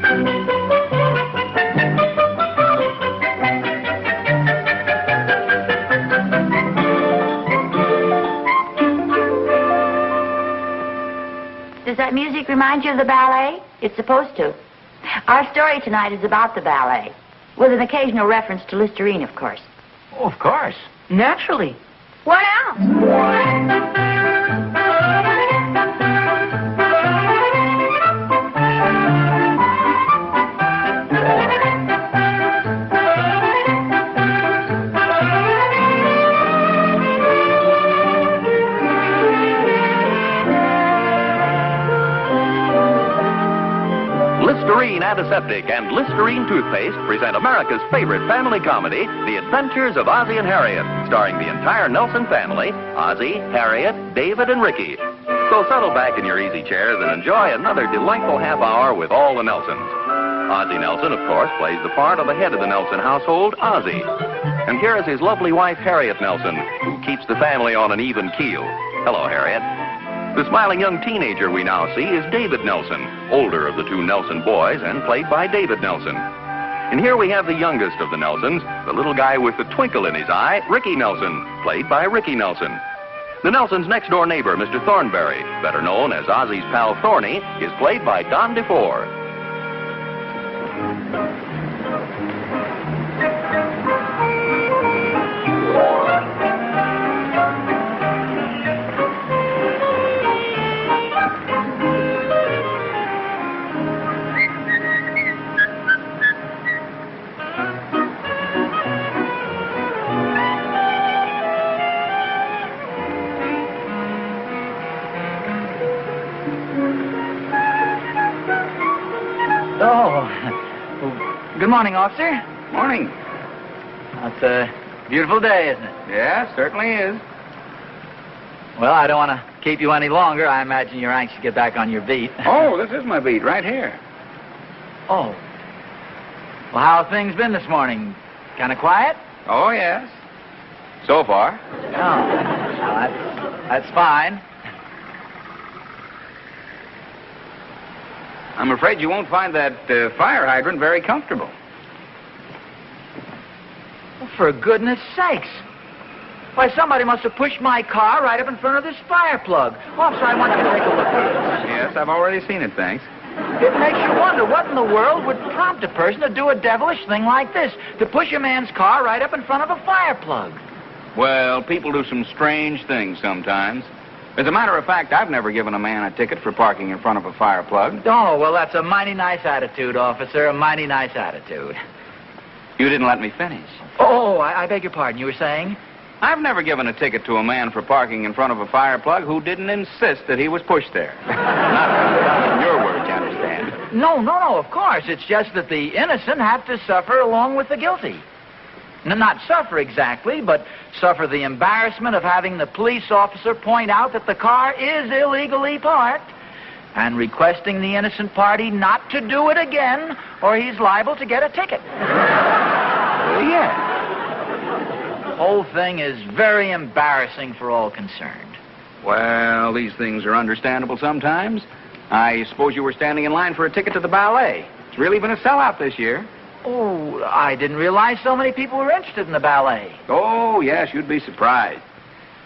Does that music remind you of the ballet? It's supposed to. Our story tonight is about the ballet, with an occasional reference to Listerine, of course. Oh, of course. Naturally. What else? Listerine Antiseptic and Listerine Toothpaste present America's favorite family comedy, The Adventures of Ozzie and Harriet, starring the entire Nelson family, Ozzie, Harriet, David, and Ricky. So settle back in your easy chairs and enjoy another delightful half hour with all the Nelsons. Ozzie Nelson, of course, plays the part of the head of the Nelson household, Ozzie. And here is his lovely wife, Harriet Nelson, who keeps the family on an even keel. Hello, Harriet. The smiling young teenager we now see is David Nelson, older of the two Nelson boys and played by David Nelson. And here we have the youngest of the Nelsons, the little guy with the twinkle in his eye, Ricky Nelson, played by Ricky Nelson. The Nelsons' next-door neighbor, Mr. Thornberry, better known as Ozzie's pal Thorny, is played by Don DeFore. Good morning, officer. Morning. It's a beautiful day, isn't it? Yeah, certainly is. Well, I don't want to keep you any longer. I imagine you're anxious to get back on your beat. Oh, this is my beat right here. Oh. Well, how have things been this morning? Kind of quiet? Oh, yes. So far. Oh, that's fine. I'm afraid you won't find that fire hydrant very comfortable. Well, for goodness sakes. Why, somebody must have pushed my car right up in front of this fire plug. Officer, I want you to take a look at this. Yes, I've already seen it, thanks. It makes you wonder what in the world would prompt a person to do a devilish thing like this, to push a man's car right up in front of a fire plug. Well, people do some strange things sometimes. As a matter of fact, I've never given a man a ticket for parking in front of a fire plug. Oh, well, that's a mighty nice attitude, officer, a mighty nice attitude. You didn't let me finish. Oh, I beg your pardon. You were saying? I've never given a ticket to a man for parking in front of a fire plug who didn't insist that he was pushed there. Not in your words, you understand. No, of course. It's just that the innocent have to suffer along with the guilty. Not suffer exactly, but suffer the embarrassment of having the police officer point out that the car is illegally parked and requesting the innocent party not to do it again, or he's liable to get a ticket. Yeah. The whole thing is very embarrassing for all concerned. Well, these things are understandable sometimes. I suppose you were standing in line for a ticket to the ballet. It's really been a sellout this year. Oh, I didn't realize so many people were interested in the ballet. Oh, yes, you'd be surprised.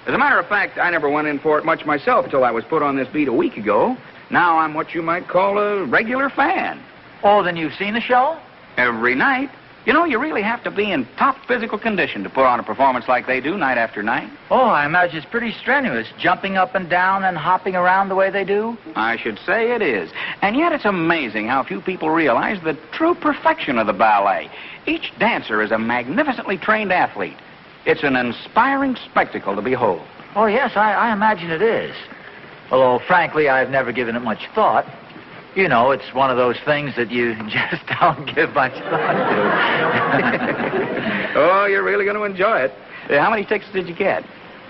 As a matter of fact, I never went in for it much myself until I was put on this beat a week ago. Now I'm what you might call a regular fan. Oh, then you've seen the show? Every night. You know, you really have to be in top physical condition to put on a performance like they do night after night. Oh, I imagine it's pretty strenuous, jumping up and down and hopping around the way they do. I should say it is. And yet it's amazing how few people realize the true perfection of the ballet. Each dancer is a magnificently trained athlete. It's an inspiring spectacle to behold. Oh, yes, I imagine it is. Although, frankly, I've never given it much thought. You know, it's one of those things that you just don't give much thought to. Oh, you're really going to enjoy it. How many tickets did you get?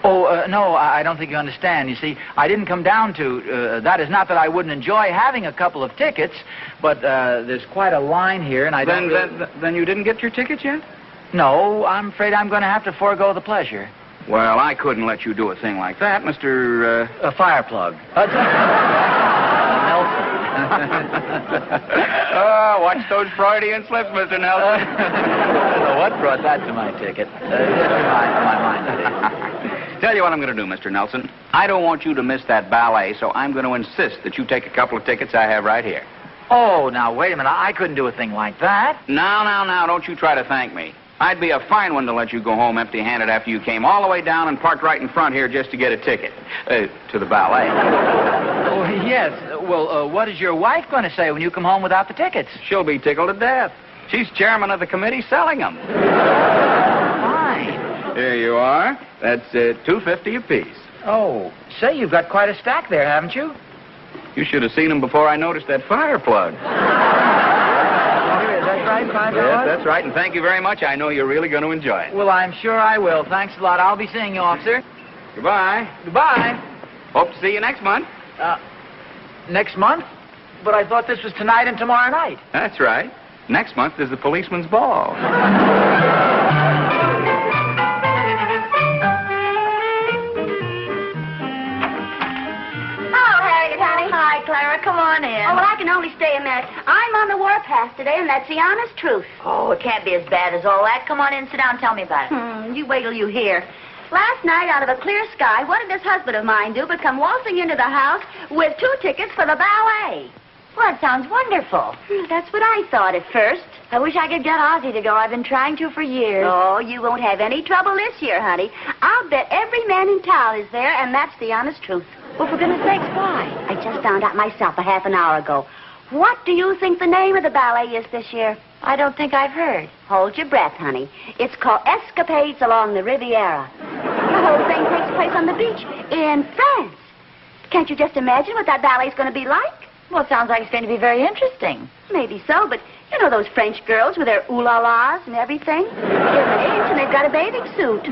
Oh, no, I don't think you understand. You see, I didn't come down to... that is not that I wouldn't enjoy having a couple of tickets, but there's quite a line here, and I don't... Then you didn't get your tickets yet? No, I'm afraid I'm going to have to forego the pleasure. Well, I couldn't let you do a thing like that, Mr. A fire plug. Nelson. Oh, watch those Freudian slips, Mr. Nelson. I don't know what brought that to my ticket. My mind. Tell you what I'm going to do, Mr. Nelson. I don't want you to miss that ballet, so I'm going to insist that you take a couple of tickets I have right here. Oh, now, wait a minute. I couldn't do a thing like that. Now, don't you try to thank me. I'd be a fine one to let you go home empty-handed after you came all the way down and parked right in front here just to get a ticket to the ballet. Oh, yes. Well, what is your wife going to say when you come home without the tickets? She'll be tickled to death. She's chairman of the committee selling them. Fine. Here you are. That's $2.50 apiece. Oh, say, you've got quite a stack there, haven't you? You should have seen them before I noticed that fire plug. Is that right, $5? Yes, that's right, and thank you very much. I know you're really going to enjoy it. Well, I'm sure I will. Thanks a lot. I'll be seeing you, officer. Goodbye. Goodbye. Hope to see you next month. Next month? But I thought this was tonight and tomorrow night. That's right. Next month is the policeman's ball. Hi, Clara. Come on in. Oh, well, I can only stay a minute. I'm on the warpath today, and that's the honest truth. Oh, it can't be as bad as all that. Come on in, sit down, tell me about it. You wait till you hear. Last night, out of a clear sky, what did this husband of mine do but come waltzing into the house with 2 tickets for the ballet? Well, it sounds wonderful. That's what I thought at first. I wish I could get Ozzie to go. I've been trying to for years. Oh, you won't have any trouble this year, honey. I'll bet every man in town is there, and that's the honest truth. Well, for goodness sakes, why? I just found out myself a half an hour ago. What do you think the name of the ballet is this year? I don't think I've heard. Hold your breath, honey. It's called Escapades Along the Riviera. The whole thing takes place on the beach in France. Can't you just imagine what that ballet's going to be like? Well, it sounds like it's going to be very interesting. Maybe so, but you know those French girls with their ooh-la-las and everything? They're an age and they've got a bathing suit.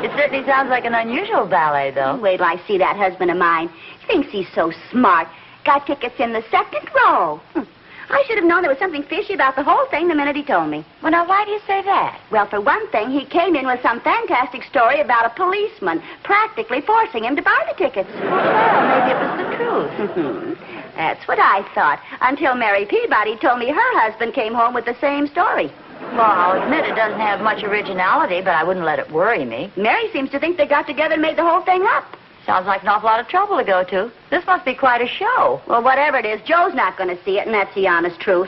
It certainly sounds like an unusual ballet, though. Wait till I see that husband of mine. He thinks he's so smart. Got tickets in the second row. I should have known there was something fishy about the whole thing the minute he told me. Well, now, why do you say that? Well, for one thing, he came in with some fantastic story about a policeman practically forcing him to buy the tickets. Well, maybe it was the truth. That's what I thought, until Mary Peabody told me her husband came home with the same story. Well, I'll admit it doesn't have much originality, but I wouldn't let it worry me. Mary seems to think they got together and made the whole thing up. Sounds like an awful lot of trouble to go to. This must be quite a show. Well, whatever it is, Joe's not going to see it, and that's the honest truth.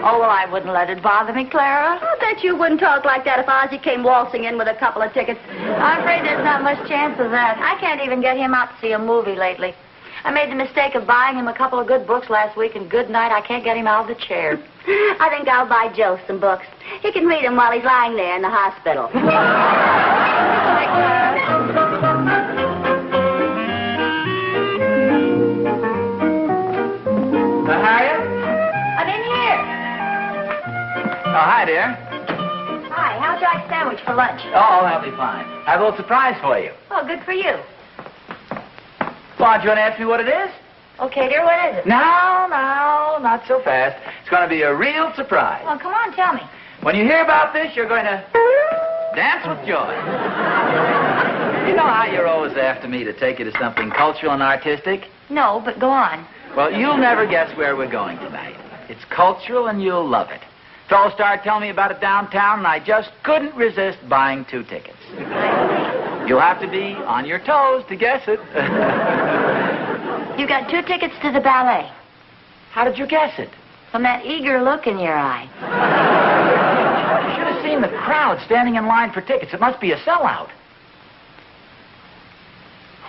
Oh, well, I wouldn't let it bother me, Clara. I'll bet you wouldn't talk like that if Ozzie came waltzing in with a couple of tickets. I'm afraid there's not much chance of that. I can't even get him out to see a movie lately. I made the mistake of buying him a couple of good books last week, and good night, I can't get him out of the chair. I think I'll buy Joe some books. He can read them while he's lying there in the hospital. Harriet? I'm in here. Oh, hi, dear. Hi, how'd you like a sandwich for lunch? Oh, that'll be fine. I have a little surprise for you. Oh, good for you. Well, do you want to ask me what it is? Okay, dear, what is it? No, not so fast. It's going to be a real surprise. Well, come on, tell me. When you hear about this, you're going to dance with joy. You know how you're always after me to take you to something cultural and artistic? No, but go on. Well, you'll never guess where we're going tonight. It's cultural, and you'll love it. Fellows started telling me about it downtown, and I just couldn't resist buying 2 tickets. You'll have to be on your toes to guess it. You got 2 tickets to the ballet. How did you guess it? From that eager look in your eye. You should have seen the crowd standing in line for tickets. It must be a sellout.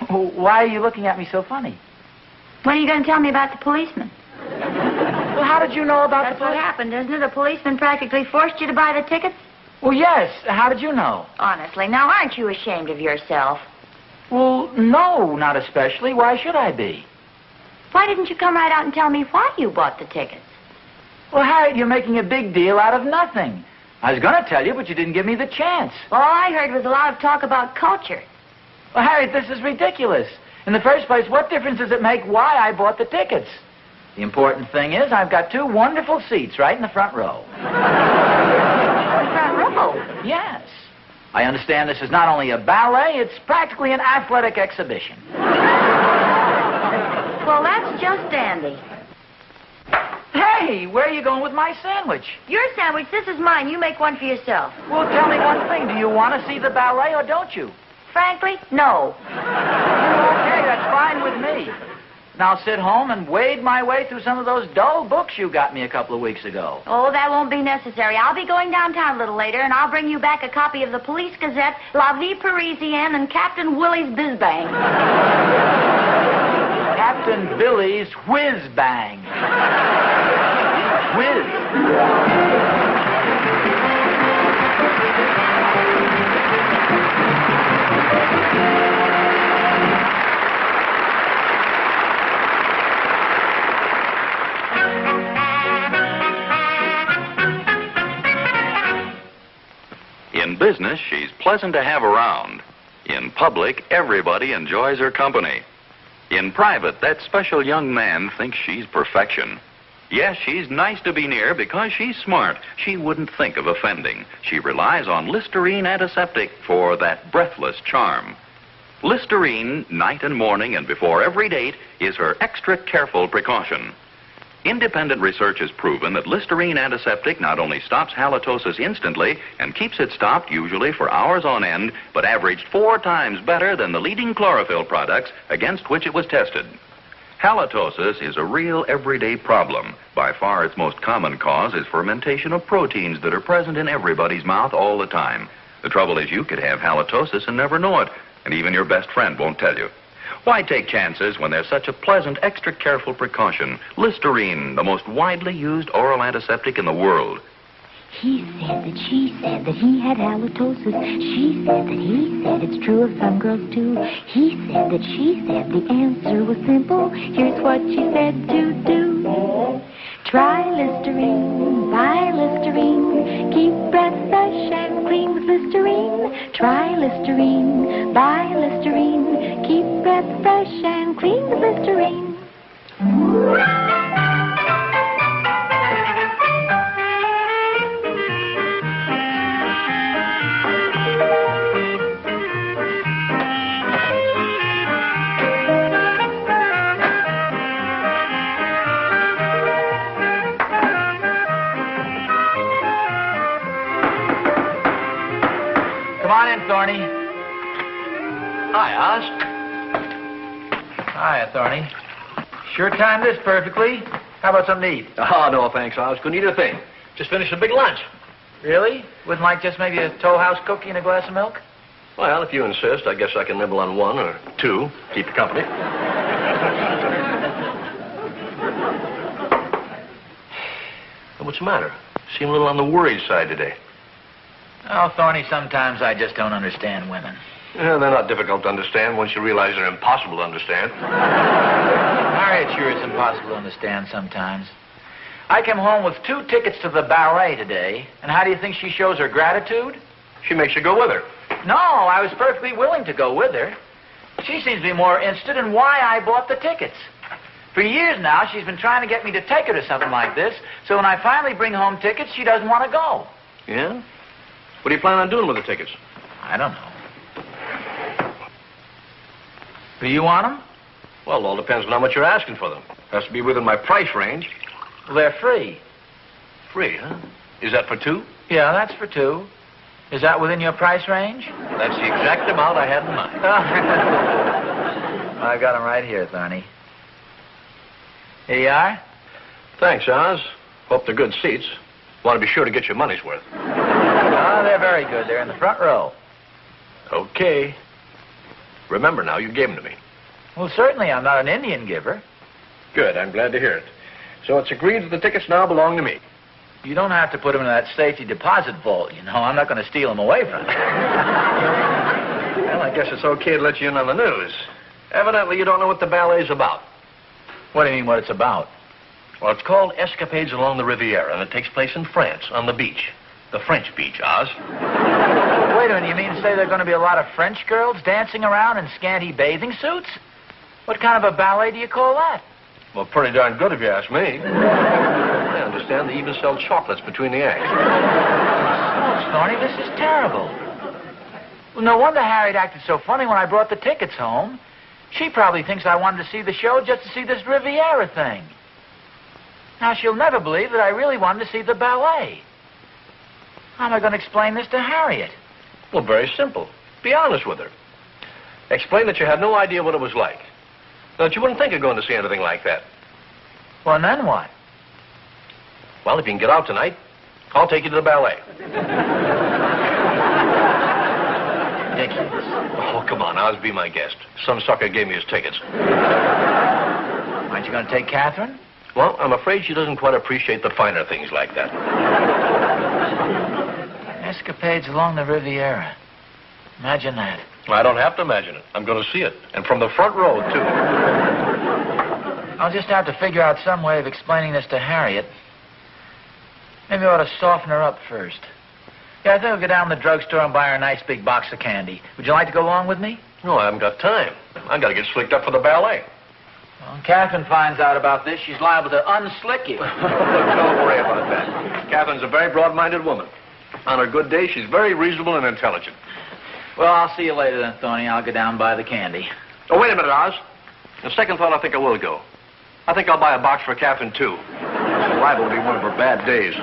Why are you looking at me so funny? When are you going to tell me about the policeman? Well, how did you know about That's what happened, isn't it? The policeman practically forced you to buy the tickets? Well, yes. How did you know? Honestly, now aren't you ashamed of yourself? Well, no, not especially. Why should I be? Why didn't you come right out and tell me why you bought the tickets? Well, Harriet, you're making a big deal out of nothing. I was going to tell you, but you didn't give me the chance. Well, all I heard was a lot of talk about culture. Well, Harriet, this is ridiculous. In the first place, what difference does it make why I bought the tickets? The important thing is I've got 2 wonderful seats right in the front row. The front row? Yes. I understand this is not only a ballet, it's practically an athletic exhibition. Well, that's just dandy. Hey, where are you going with my sandwich? Your sandwich, this is mine. You make one for yourself. Well, tell me one thing. Do you want to see the ballet or don't you? Frankly, no. Okay, that's fine with me. Now sit home and wade my way through some of those dull books you got me a couple of weeks ago. Oh, that won't be necessary. I'll be going downtown a little later, and I'll bring you back a copy of the Police Gazette, La Vie Parisienne, and Captain Willie's Bizbang. Captain Billy's Whiz Bang. Whiz. In business, she's pleasant to have around. In public, everybody enjoys her company. In private, that special young man thinks she's perfection. Yes, she's nice to be near because she's smart. She wouldn't think of offending. She relies on Listerine Antiseptic for that breathless charm. Listerine, night and morning and before every date, is her extra careful precaution. Independent research has proven that Listerine Antiseptic not only stops halitosis instantly and keeps it stopped usually for hours on end, but averaged 4 times better than the leading chlorophyll products against which it was tested. Halitosis is a real everyday problem. By far its most common cause is fermentation of proteins that are present in everybody's mouth all the time. The trouble is you could have halitosis and never know it, and even your best friend won't tell you. Why take chances when there's such a pleasant, extra careful precaution? Listerine, the most widely used oral antiseptic in the world. He said that she said that he had halitosis. She said that he said it's true of some girls too. He said that she said the answer was simple. Here's what she said to do. Try Listerine, buy Listerine. Keep breath fresh and clean with Listerine. Try Listerine, buy Listerine. Keep breath fresh and clean with Listerine. Come on in, Thorny. Hi, Oz. Hiya, Thorny. Sure timed this perfectly. How about something to eat? Oh, no, thanks, Oz. Couldn't eat a thing. Just finished a big lunch. Really? Wouldn't like just maybe a Toll House cookie and a glass of milk? Well, if you insist, I guess I can nibble on 1 or 2. Keep you company. What's the matter? Seem a little on the worried side today. Oh, Thorny, sometimes I just don't understand women. Yeah, they're not difficult to understand once you realize they're impossible to understand. Harriet sure is impossible to understand sometimes. I came home with 2 tickets to the ballet today, and how do you think she shows her gratitude? She makes you go with her. No, I was perfectly willing to go with her. She seems to be more interested in why I bought the tickets. For years now, she's been trying to get me to take her to something like this, so when I finally bring home tickets, she doesn't want to go. Yeah? What do you plan on doing with the tickets? I don't know. Do you want them? Well, it all depends on how much you're asking for them. Has to be within my price range. Well, they're free. Free, huh? Is that for 2? Yeah, that's for 2. Is that within your price range? That's the exact amount I had in mind. I've got them right here, Thorny. Here you are. Thanks, Oz. Hope they're good seats. Want to be sure to get your money's worth. Oh, they're very good. They're in the front row. Okay. Remember now, you gave them to me. Well, certainly I'm not an Indian giver. Good, I'm glad to hear it. So it's agreed that the tickets now belong to me. You don't have to put them in that safety deposit vault, you know. I'm not going to steal them away from you. Well, I guess it's okay to let you in on the news. Evidently, you don't know what the ballet's about. What do you mean, what it's about? Well, it's called Escapades Along the Riviera, and it takes place in France, on the beach. The French beach, Oz. Wait a minute, you mean to say there are going to be a lot of French girls dancing around in scanty bathing suits? What kind of a ballet do you call that? Well, pretty darn good if you ask me. I understand they even sell chocolates between the acts. Oh, Thorny, this is terrible. Well, no wonder Harriet acted so funny when I brought the tickets home. She probably thinks I wanted to see the show just to see this Riviera thing. Now, she'll never believe that I really wanted to see the ballet. How am I going to explain this to Harriet? Well, very simple. Be honest with her. Explain that you had no idea what it was like. That you wouldn't think of going to see anything like that. Well, and then what? Well, if you can get out tonight, I'll take you to the ballet. Ridiculous. Oh, come on, Oz, be my guest. Some sucker gave me his tickets. Aren't you going to take Catherine? Well, I'm afraid she doesn't quite appreciate the finer things like that. Escapades along the Riviera. Imagine that. Well, I don't have to imagine it. I'm going to see it. And from the front row, too. I'll just have to figure out some way of explaining this to Harriet. Maybe I ought to soften her up first. Yeah, I think I'll go down to the drugstore and buy her a nice big box of candy. Would you like to go along with me? No, I haven't got time. I've got to get slicked up for the ballet. Well, when Catherine finds out about this, she's liable to unslick you. Don't worry about that. Catherine's a very broad-minded woman. On her good day, she's very reasonable and intelligent. Well, I'll see you later then, Thorny. I'll go down and buy the candy. Oh, wait a minute, Oz. On second thought, I think I will go. I think I'll buy a box for Catherine, too. It's liable to be one of her bad days.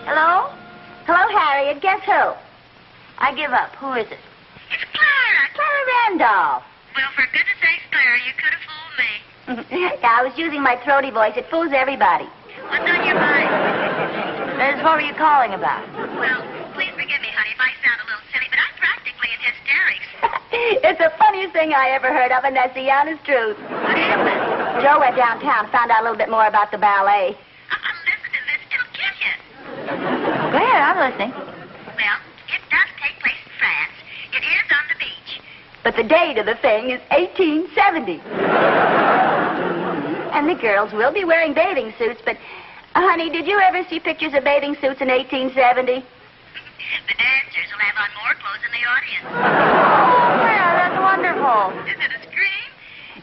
Hello? Hello, Harriet. Guess who? I give up. Who is it? It's Clara. Clara Randolph. Well, for goodness sakes, Clara, you could have fooled me. Yeah, I was using my throaty voice. It fools everybody. What's on your mind? Liz, what were you calling about? Well, please forgive me, honey, if I sound a little silly, but I'm practically in hysterics. It's the funniest thing I ever heard of, and that's the honest truth. What happened? Joe went downtown, found out a little bit more about the ballet. Listen to this. It'll kill you. Go ahead, I'm listening. Well, it does take place in France. It is on the beach. But the date of the thing is 1870. And the girls will be wearing bathing suits, but, honey, did you ever see pictures of bathing suits in 1870? The dancers will have on more clothes than the audience. Well, that's wonderful. Is it a scream?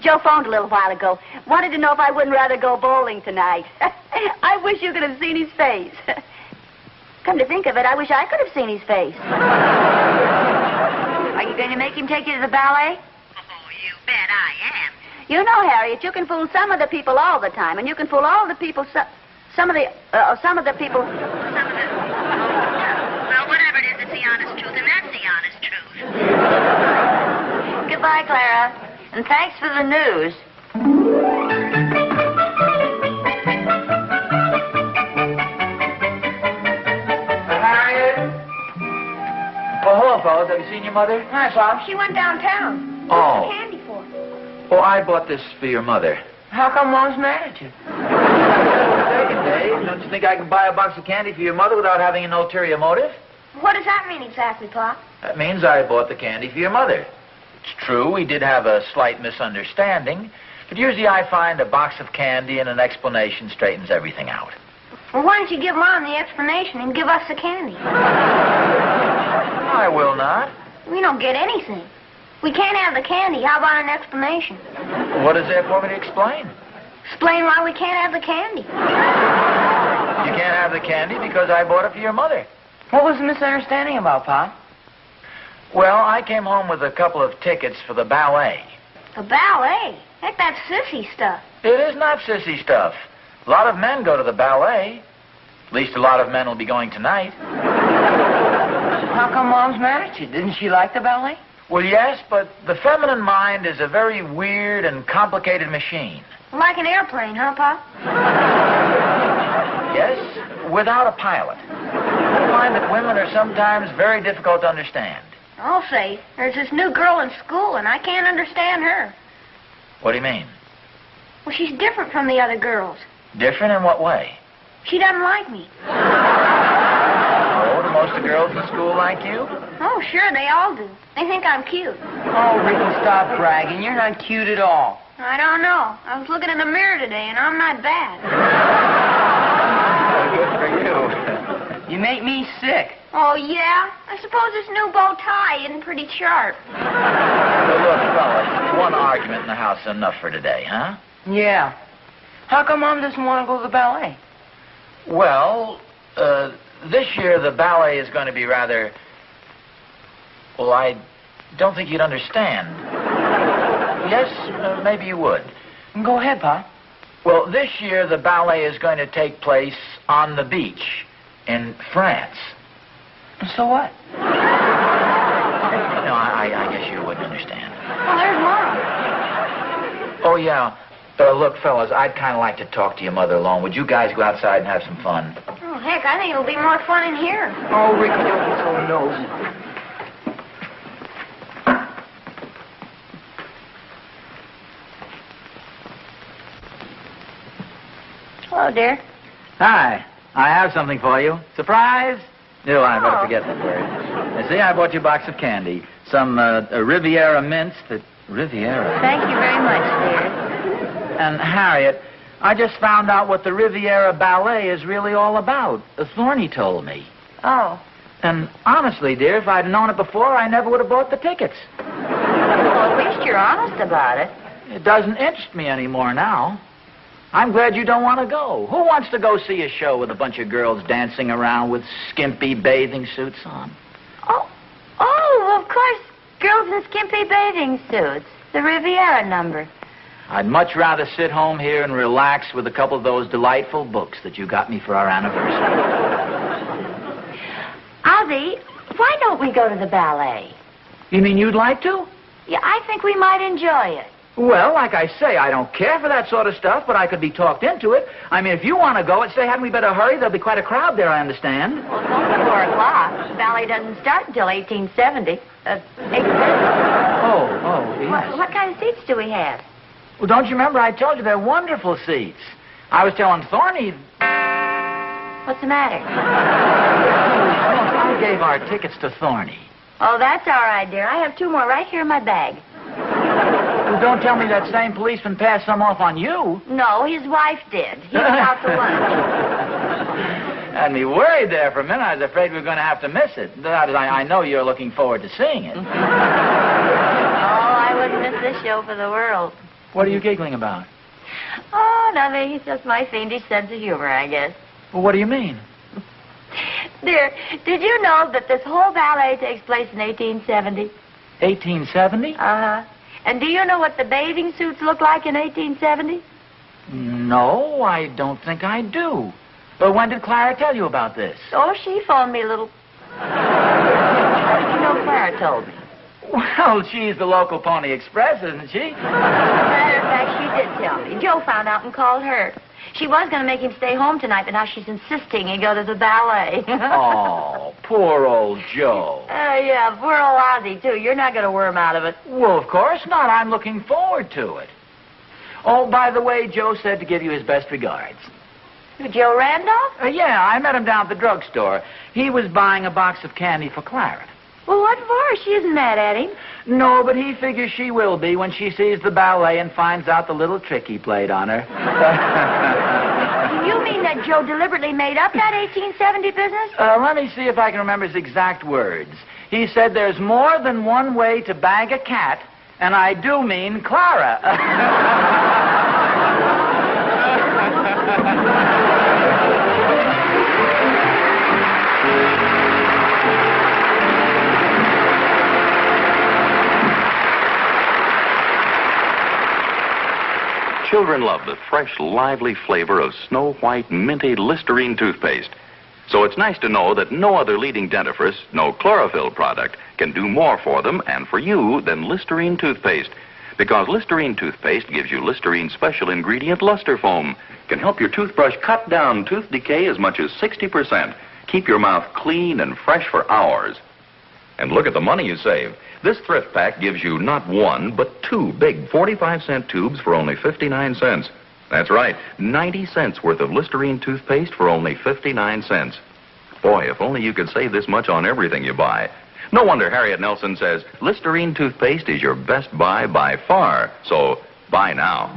Joe phoned a little while ago. Wanted to know if I wouldn't rather go bowling tonight. I wish you could have seen his face. Come to think of it, I wish I could have seen his face. Are you going to make him take you to the ballet? Oh, you bet I am. You know, Harriet, you can fool some of the people all the time, and you can fool all the people, some of the people. Well, whatever it is, it's the honest truth, and that's the honest truth. Goodbye, Clara. And thanks for the news. Harriet? Oh, hello, fellas. Have you seen your mother? Hi, Bob. She went downtown. Oh. What's the candy for? Oh, I bought this for your mother. How come Mom's mad at you? Second, Dave. Don't you think I can buy a box of candy for your mother without having an ulterior motive? What does that mean exactly, Pop? That means I bought the candy for your mother. It's true, we did have a slight misunderstanding, but usually I find a box of candy and an explanation straightens everything out. Well, why don't you give Mom the explanation and give us the candy? I will not. We don't get anything. We can't have the candy. How about an explanation? What is there for me to explain? Explain why we can't have the candy. You can't have the candy because I bought it for your mother. What was the misunderstanding about, Pop? Well, I came home with a couple of tickets for the ballet. The ballet? Heck, that's sissy stuff. It is not sissy stuff. A lot of men go to the ballet. At least a lot of men will be going tonight. How come Mom's mad at you? Didn't she like the ballet? Well, yes, but the feminine mind is a very weird and complicated machine. Like an airplane, huh, Pop? Yes, without a pilot. I find that women are sometimes very difficult to understand. I'll say, there's this new girl in school, and I can't understand her. What do you mean? Well, she's different from the other girls. Different in what way? She doesn't like me. Oh, do most of the girls in school like you? Oh, sure, they all do. They think I'm cute. Oh, Ricky, stop bragging. You're not cute at all. I don't know. I was looking in the mirror today, and I'm not bad. Good for you. You make me sick. Oh, yeah? I suppose this new bow tie isn't pretty sharp. So look, fellas, one argument in the house is enough for today, huh? Yeah. How come Mom doesn't want to go to the ballet? Well, this year the ballet is going to be rather... Well, I don't think you'd understand. Yes, maybe you would. Go ahead, Pa. Well, this year the ballet is going to take place on the beach in France. So what? No, I guess you wouldn't understand. Well, there's Mom. Oh, yeah. Look, fellas, I'd kind of like to talk to your mother alone. Would you guys go outside and have some fun? Oh, heck, I think it'll be more fun in here. Oh, Ricky, don't be so nosy. Hello, dear. Hi. I have something for you. Surprise? No, I better forget that word. Now, see, I bought you a box of candy. Some Riviera mints that... Riviera? Thank you very much, dear. And, Harriet, I just found out what the Riviera Ballet is really all about. Thorny told me. Oh. And honestly, dear, if I'd known it before, I never would have bought the tickets. Well, at least you're honest about it. It doesn't interest me anymore now. I'm glad you don't want to go. Who wants to go see a show with a bunch of girls dancing around with skimpy bathing suits on? Oh, of course. Girls in skimpy bathing suits. The Riviera number. I'd much rather sit home here and relax with a couple of those delightful books that you got me for our anniversary. Ozzie, why don't we go to the ballet? You mean you'd like to? Yeah, I think we might enjoy it. Well, like I say, I don't care for that sort of stuff, but I could be talked into it. I mean, if you want to go, I'd say, hadn't we better hurry? There'll be quite a crowd there, I understand. Well, it's only 4 o'clock. Ballet doesn't start until 1870. 8:30. Oh, yes. What kind of seats do we have? Well, don't you remember I told you they're wonderful seats? I was telling Thorny... What's the matter? I gave our tickets to Thorny. Oh, that's all right, dear. I have 2 more right here in my bag. Well, don't tell me that same policeman passed some off on you. No, his wife did. He was out to lunch. Had me worried there for a minute. I was afraid we were going to have to miss it. That is, I know you're looking forward to seeing it. Oh, I wouldn't miss this show for the world. What are you giggling about? Oh, nothing. It's just my fiendish sense of humor, I guess. Well, what do you mean? Dear, did you know that this whole ballet takes place in 1870? 1870? Uh-huh. And do you know what the bathing suits look like in 1870? No, I don't think I do. But when did Clara tell you about this? Oh, she phoned me a little... How did you know Clara told me? Well, she's the local Pony Express, isn't she? Matter of fact, she did tell me. Joe found out and called her. She was going to make him stay home tonight, but now she's insisting he go to the ballet. Oh, poor old Joe. Yeah, poor old Ozzie, too. You're not going to worm out of it. Well, of course not. I'm looking forward to it. Oh, by the way, Joe said to give you his best regards. Joe Randolph? Yeah, I met him down at the drugstore. He was buying a box of candy for Clara. Well, what for? She isn't mad at him. No, but he figures she will be when she sees the ballet and finds out the little trick he played on her. You mean that Joe deliberately made up that 1870 business? Let me see if I can remember his exact words. He said there's more than one way to bag a cat, and I do mean Clara. Children love the fresh, lively flavor of Snow White minty Listerine toothpaste. So it's nice to know that no other leading dentifrice, no chlorophyll product, can do more for them and for you than Listerine toothpaste. Because Listerine toothpaste gives you Listerine's special ingredient, luster foam. Can help your toothbrush cut down tooth decay as much as 60%. Keep your mouth clean and fresh for hours. And look at the money you save. This thrift pack gives you not 1, but 2 big 45-cent tubes for only 59 cents. That's right, 90 cents worth of Listerine toothpaste for only 59 cents. Boy, if only you could save this much on everything you buy. No wonder Harriet Nelson says Listerine toothpaste is your best buy by far. So, buy now.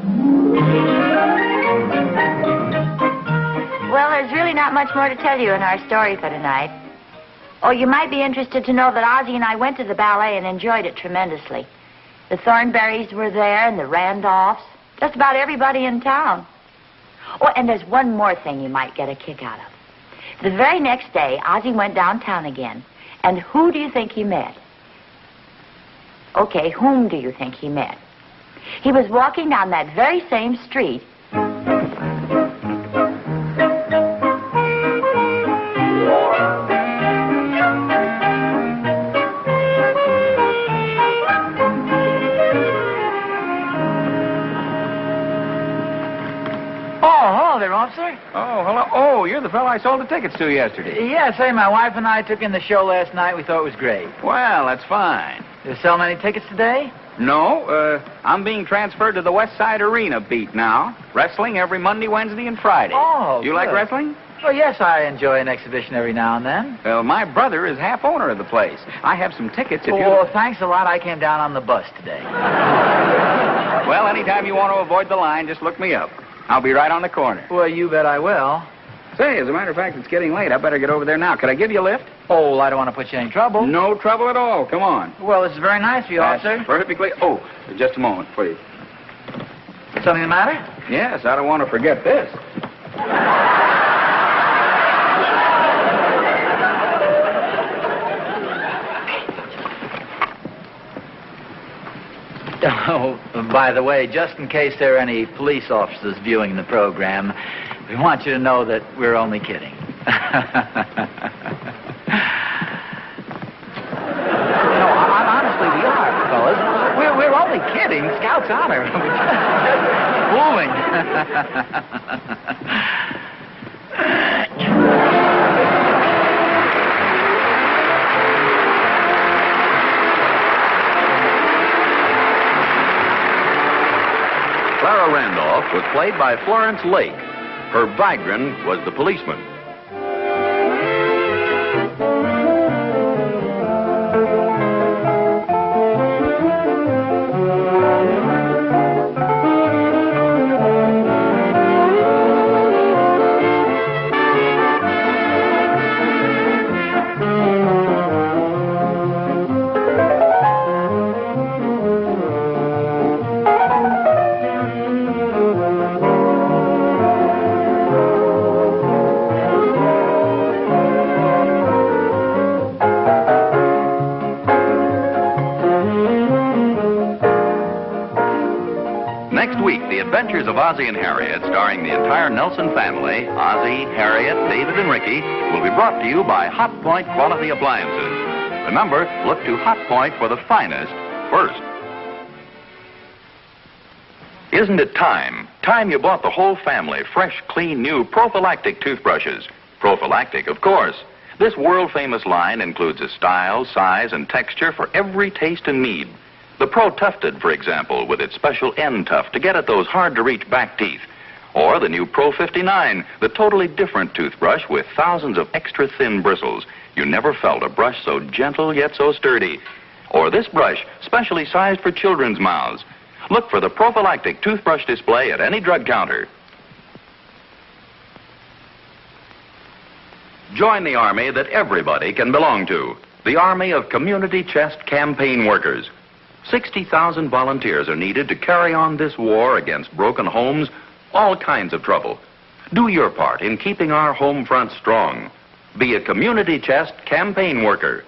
Well, there's really not much more to tell you in our story for tonight. Oh, you might be interested to know that Ozzie and I went to the ballet and enjoyed it tremendously. The Thornberrys were there and the Randolphs. Just about everybody in town. Oh, and there's one more thing you might get a kick out of. The very next day, Ozzie went downtown again. And who do you think he met? Okay, whom do you think he met? He was walking down that very same street. Oh, hello there, officer. Oh, hello. Oh, you're the fellow I sold the tickets to yesterday. Yeah, say, my wife and I took in the show last night. We thought it was great. Well, that's fine. You sell many tickets today? No, I'm being transferred to the West Side Arena beat now. Wrestling every Monday, Wednesday, and Friday. Oh, You like good. wrestling? Well, yes, I enjoy an exhibition every now and then. Well, my brother is half owner of the place. I have some tickets if you... Oh, thanks a lot. I came down on the bus today. Well, anytime you want to avoid the line, just look me up. I'll be right on the corner. Well, you bet I will. Say, as a matter of fact, it's getting late. I better get over there now. Could I give you a lift? Oh, well, I don't want to put you in any trouble. No trouble at all. Come on. Well, this is very nice of you, officer. That's perfectly... Oh, just a moment, please. Something the matter? Yes, I don't want to forget this. Oh, by the way, just in case there are any police officers viewing the program, we want you to know that we're only kidding. No, honestly, we are, fellas. We're only kidding. Scout's honor. We're just fooling. Clara Randolph was played by Florence Lake. Her Vigran was the policeman. Next week, The Adventures of Ozzie and Harriet, starring the entire Nelson family, Ozzie, Harriet, David, and Ricky, will be brought to you by Hot Point Quality Appliances. Remember, look to Hot Point for the finest first. Isn't it time? Time you bought the whole family fresh, clean, new prophylactic toothbrushes. Prophylactic, of course. This world-famous line includes a style, size, and texture for every taste and need. The Pro Tufted, for example, with its special end tuft to get at those hard-to-reach back teeth. Or the new Pro 59, the totally different toothbrush with thousands of extra thin bristles. You never felt a brush so gentle yet so sturdy. Or this brush, specially sized for children's mouths. Look for the prophylactic toothbrush display at any drug counter. Join the army that everybody can belong to. The Army of Community Chest Campaign Workers. 60,000 volunteers are needed to carry on this war against broken homes, all kinds of trouble. Do your part in keeping our home front strong. Be a Community Chest Campaign Worker.